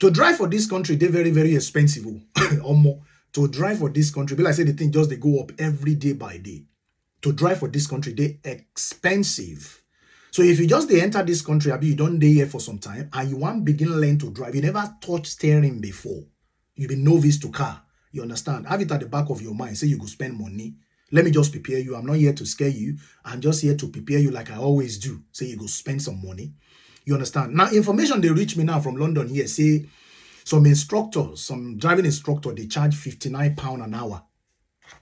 To drive for this country, they're very, very expensive. Or more. To drive for this country, but like I say, the thing just they go up every day by day. To drive for this country, they expensive. So if you just they enter this country, you don't stay here for some time, and you want begin learn to drive, you never touched steering before. You be novice to car. You understand? Have it at the back of your mind. Say you go spend money. Let me just prepare you. I'm not here to scare you. I'm just here to prepare you like I always do. Say you go spend some money. You understand? Now, information they reach me now from London here say some instructors, some driving instructor, they charge £59 an hour.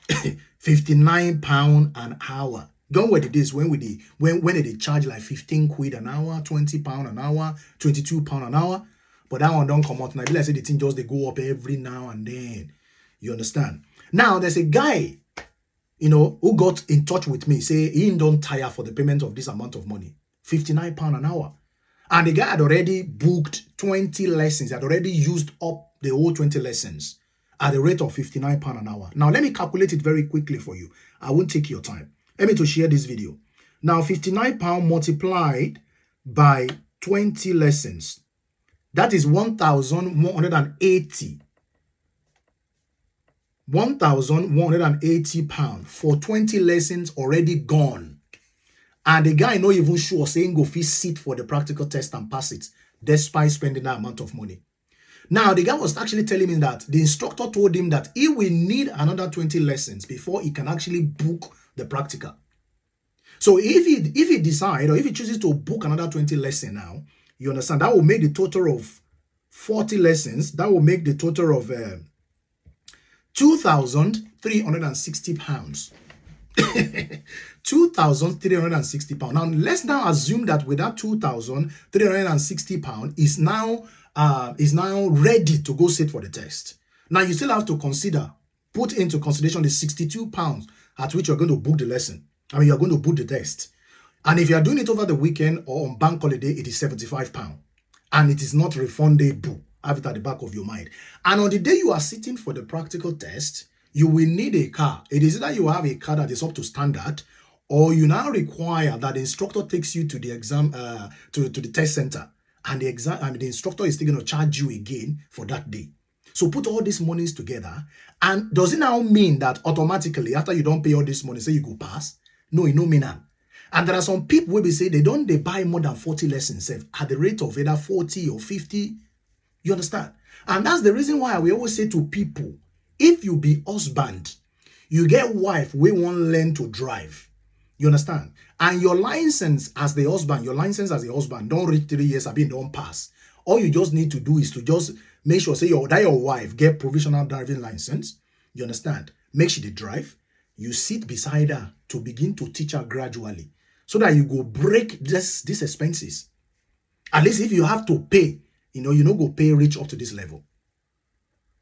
£59 an hour. Don't wait the days when they charge like 15 quid an hour, £20 an hour, £22 an hour. But that one don't come out now. Like I said, the thing just they go up every now and then. You understand? Now there's a guy, you know, who got in touch with me, say he don't tire for the payment of this amount of money, £59 an hour. And the guy had already booked 20 lessons, had already used up the whole 20 lessons at the rate of £59 an hour. Now, let me calculate it very quickly for you. I won't take your time. Let me to share this video. Now, £59 multiplied by 20 lessons. That is 1,180. £1,180 for 20 lessons already gone. And the guy not even sure saying go fit sit for the practical test and pass it, despite spending that amount of money. Now, the guy was actually telling me that the instructor told him that he will need another 20 lessons before he can actually book the practical. So if he decide, or if he chooses to book another 20 lessons now, you understand, that will make the total of 40 lessons. That will make the total of £2,360. £2,360. Now, let's now assume that with that £2,360 is now ready to go sit for the test. Now, you still have to put into consideration the £62 at which you're going to book the lesson. I mean, you're going to book the test. And if you're doing it over the weekend or on bank holiday, it is £75. And it is not refundable. Have it at the back of your mind. And on the day you are sitting for the practical test, you will need a car. It is either you have a car that is up to standard, or you now require that the instructor takes you to the exam, to the test center, and the instructor is still going to charge you again for that day. So put all these monies together, and does it now mean that automatically after you don't pay all this money, say you go pass? No, it no mean that. And there are some people who will say they buy more than 40 lessons at the rate of either 40 or 50. You understand? And that's the reason why we always say to people, if you be husband, you get wife, we won't learn to drive. You understand? And your license as the husband, don't reach 3 years, don't pass. All you just need to do is to just make sure, say your wife get provisional driving license. You understand? Make sure they drive. You sit beside her to begin to teach her gradually, so that you go break these expenses. At least if you have to pay, you know go pay reach up to this level.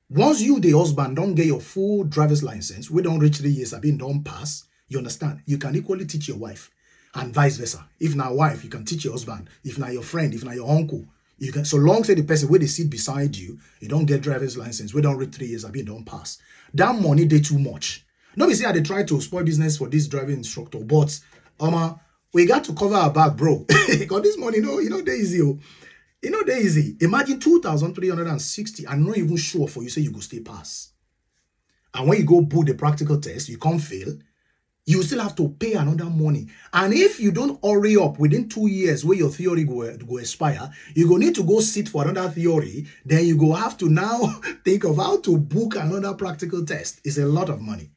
Once you, the husband, don't get your full driver's license, we don't reach 3 years, don't pass, you understand? You can equally teach your wife, and vice versa. If not wife, you can teach your husband. If not your friend, if not your uncle, you can. So long say the person where they sit beside you, you don't get driver's license, we don't reach 3 years, don't pass. That money they too much. Nobody say they try to spoil business for this driving instructor, but we got to cover our back, bro. Because this money, they easy. They easy. Imagine 2,360. I'm not even sure for you say you go stay pass. And when you go book the practical test, you can't fail. You still have to pay another money. And if you don't hurry up within 2 years where your theory go expire, you go need to go sit for another theory. Then you go have to now think of how to book another practical test. It's a lot of money.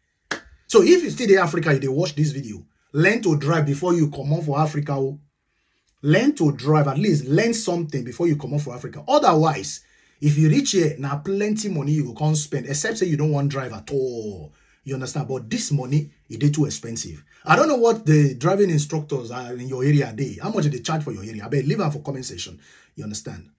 So if you stay in Africa, you watch this video, learn to drive before you come on for Africa. Learn to drive, at least learn something before you come on for Africa. Otherwise, if you reach here, now plenty money you can't spend, except say you don't want to drive at all. You understand? But this money, it is too expensive. I don't know what the driving instructors are in your area. How much do they charge for your area? I bet leave them for comment section. You understand?